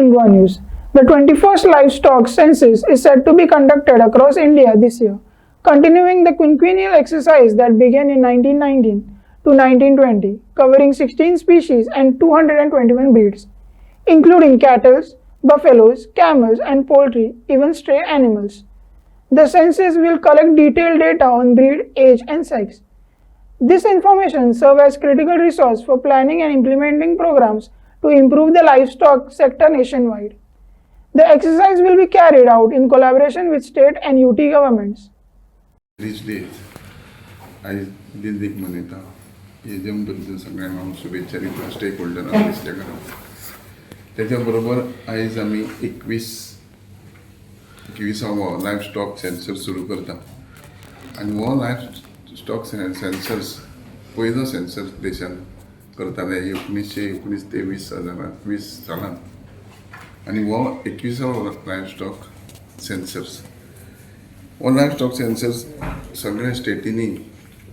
Lingua News. The 21st livestock census is set to be conducted across India this year, continuing the quinquennial exercise that began in 1919 to 1920, covering 16 species and 221 breeds, including cattle, buffaloes, camels, and poultry, even stray animals. The census will collect detailed data on breed, age, and sex. This information serves as critical resource for planning and implementing programs to improve the livestock sector nationwide. The exercise will be carried out in collaboration with state and UT governments. These days, आयज दिल्लीक मनयता हेजे बद्दल सगळ्यांक हांव शुभेच्छा दिता stake होल्डरांक दिसल्या कारण तेज्या बरोबर आयज आमी 21वां लायफ स्टॉक सेन्सर सुरू करता आनी हो लायफ स्टॉक सेन्सर्स पयलो सेन्सर देशांत करताले 1919 ते 20 सालांत आनी हो 21वां लायफ स्टॉक सेन्सर्स. हो लायफ स्टॉक सेन्सर्स सगळ्या स्टेटींनी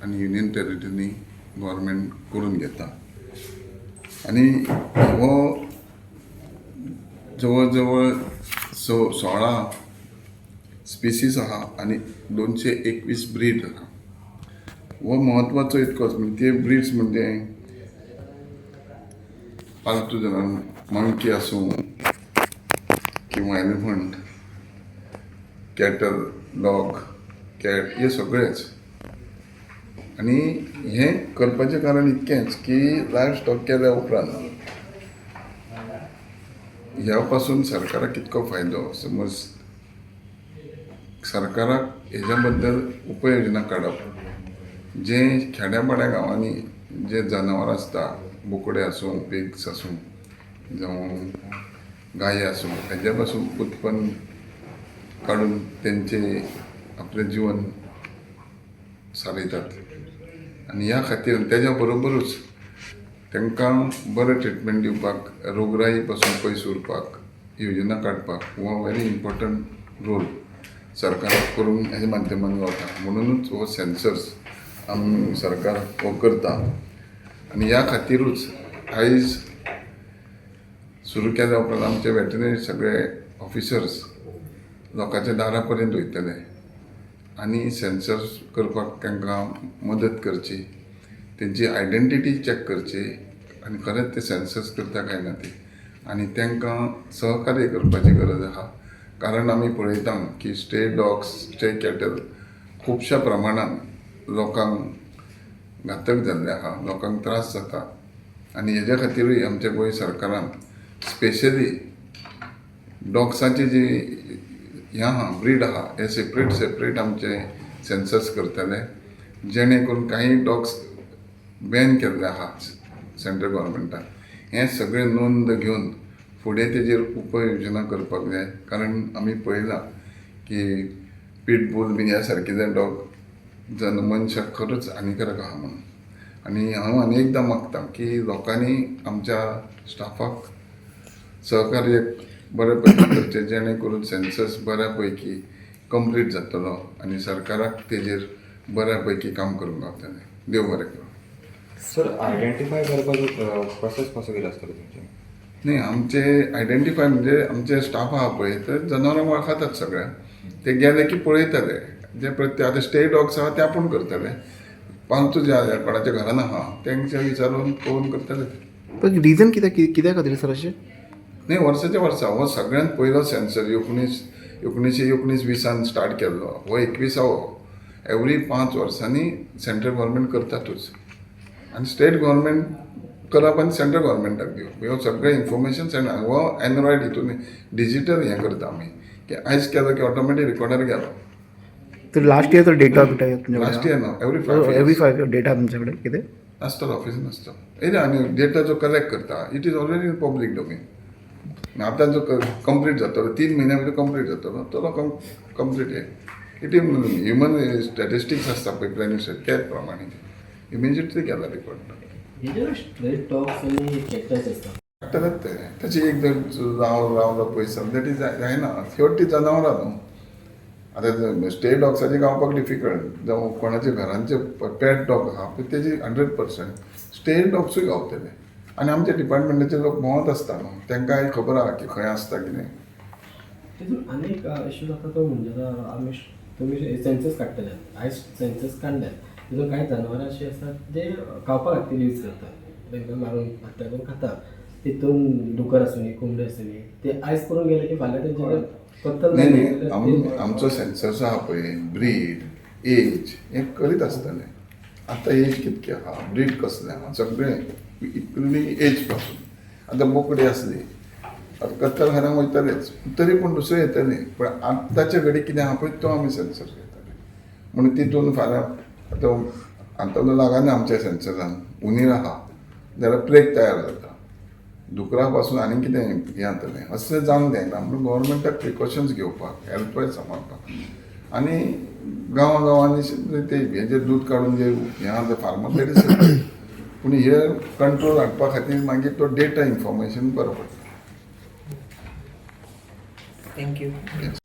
आनी युनियन टेरिटरीनी गव्हर्मेंट करून घेता आनी हो जवळ जवळ 16 स्पिसीस आहा आनी 221 ब्रीड आहा. हो महत्वाचो इतकोच म्हणजे ते ब्रिड्स म्हणजे पालतू जनावर मंकी आसूं किंवा एलिफंट, कॅटल, डॉग, कॅट हे सगळेच. आनी हें करपाचें कारण इतकेंच की लायफ स्टॉक केल्या उपरांत ह्या पासून सरकाराक कितको फायदो. समज सरकाराक हेज्या बद्दल उपाययोजना काडप, जे खेड्यापाड्या गांवांनी जे जनावर आसता, बोकडे आसूं, पिग्स आसूं जावं गाय आसूं, हेज्या पासून उत्पन्न काडून तेंचे आपलें जीवन सारयतात आनी ह्या खातीर तेज्या बरोबरूच तांकां बरें ट्रिटमेंट दिवपाक, रोगराई पासून पयस उरपाक योजना काडपाक हो व्हेरी इम्पॉर्टंट रोल सरकाराक करूंक हेज्या माध्यमांत गावता. म्हणूनच हो सेन्सर्स आमी सरकार हो करता आनी ह्या खातीरूच आयज सुरू केल्या उपरांत आमचे वेटनरी सगळे ऑफिसर्स लोकांच्या दारा पर्यंत वयतले आनी सेन्सर्स करपाक तांकां मदत करची, तेंची आयडेंटिटी चॅक करची आनी खरेंच ते सेन्सर्स करता काय ना ते आनी तांकां सहकार्य करपाची गरज आहा. कारण आमी पळयता की स्टे डॉग्स, स्टे कॅटल खुबश्या प्रमाणात लोकांक घातक जाल्ले आहा, लोकांक त्रास जाता आनी हेज्या खातीरूय आमच्या गोंय सरकारान स्पेशली डॉग्साची जी हें आहा ब्रीड आहा हे सेपरेट आमचे सेन्सर्स करतले, जेणे करून काही डॉग्स बॅन केल्ले आहा सेंट्रल गव्हर्मेंटान. हें सगळें नोंद घेवन फुडें तेजेर उपाययोजना करपाक जाय. कारण आमी पळयलां की पिटबुल बीन ह्या सारकिले डॉग मनशाक खरोच हानिकारक आहा म्हणून. आनी हांव आनी एकदां मागतां की लोकांनी आमच्या स्टाफाक सहकार्य बरे पैकी करचें, जेणे करून सेन्सस बऱ्या पैकी कंप्लीट जातलो आनी सरकाराक तेजेर बऱ्या पैकी काम करूंक गावतलें. देव बरें करूं. सर, आयडेंटिफाय करपाचो प्रोसेस कसो कितें आसतलो तुमचे? न्ही, आमचे आयडेंटिफाय म्हणजे आमचे स्टाफ आहा पळय ते जनावरां वळखतात सगळ्या. ते गेले की पळयतले, जे प्रत्येक आतां स्टे डॉग्स आहा ते आपूण करतले, पालतू जे कोणाच्या घरान आहा तेंच्या विचारून पळोवन करतले. पण रिजन कित्या खातीर सर अशें? न्ही, वर्साच्या वर्सा हो सगळ्यांत पयलो सेन्सर 1919-20 स्टार्ट केल्लो. हो 21वां. एवरी 5 वर्सांनी सेंट्रल गव्हर्मेंट करतातूच आनी स्टेट गव्हर्मेंट करप आनी सेंट्रल गव्हर्मेंटाक दिवप. ह्यो सगळे इन्फॉर्मेशन हो एनड्रॉयड हितून डिजिटल हें करता आमी की आयज केलो की ऑटोमॅटीक रिकॉर्डार गेलो. तर लास्ट इयर तो डेटा लास्ट इयर न्हू, एवरी 5 डेटा तुमचे कडेन कितें नासतलो, ऑफिसान नासतलो. आनी डेटा जो कलेक्ट करता it is already in public domain. आतां जो कंप्लीट जातलो 3 म्हयन्या भितर कंप्लीट जातलो तो कंप्लीट हे इट इज ह्युमन स्टॅटिस्टिक्स आसता पळय प्लॅनिंग त्या प्रमाणे इमिजिएटली केला रिकॉर्ड. काडटात ते ताची एक जर रावलो पयस दॅट इज जायना. शेवटी जनावरां न्हू. आतां स्टे डॉग्साचे गावपाक डिफिकल्ट जावं कोणाच्या घरांचे पॅट डॉग आहा पळय तेजी 100%. स्टे डॉग्सूय गावतले आनी आमच्या डिपार्टमेंटाचे लोक भोंवत आसता न्हू तांकां खबर आहा की खंय आसता कितें. तितून आनी एक इश्यू जाता तो म्हणजे आमी तुमी सेन्सस काडटले आयज सेन्सस काडले तितून कांय जनावरां अशीं आसात जे खावपा खातीर यूज करतात तांकां मारून हत्या करून खाता तितून डुकर आसूनी कोंबडी आसूनी ते आयज करून गेले की फाल्यां तेंचे कत्तल नाही जाली नाही जाल्यार ते- आमचो सेन्सस आहा पळय ब्रीड एज हें करीत आसतलें. आतां एज कितके आहा ब्रीड कसलें आहा सगळें इतली एज पासून आतां बोकडी आसली आतां कत्तलखान्याक वयतलेच तरी पूण दुसरें येतलें पण आतांचे घडी कितें आहा पळय तो आमी सेन्सस घेतले म्हणून तितून फाल्यां आतां आतां लागना आमच्या सेन्ससान उंदीर आहा जाल्यार प्लेग तयार जाता. दुकरा पासून आनी कितें हें जातलें असलें जावंक जायना म्हणून गव्हर्मेंटाक प्रिकॉशन्स घेवपाक हेल्थ सांबाळपाक आनी गांवांनी ते हेजें दूद काडून जे हें आहा तें फार्मासिटीस पूण हे कंट्रोल हाडपा खातीर मागीर तो डेटा इन्फॉर्मेशन बरो पडटा. थँक्यू. Yes.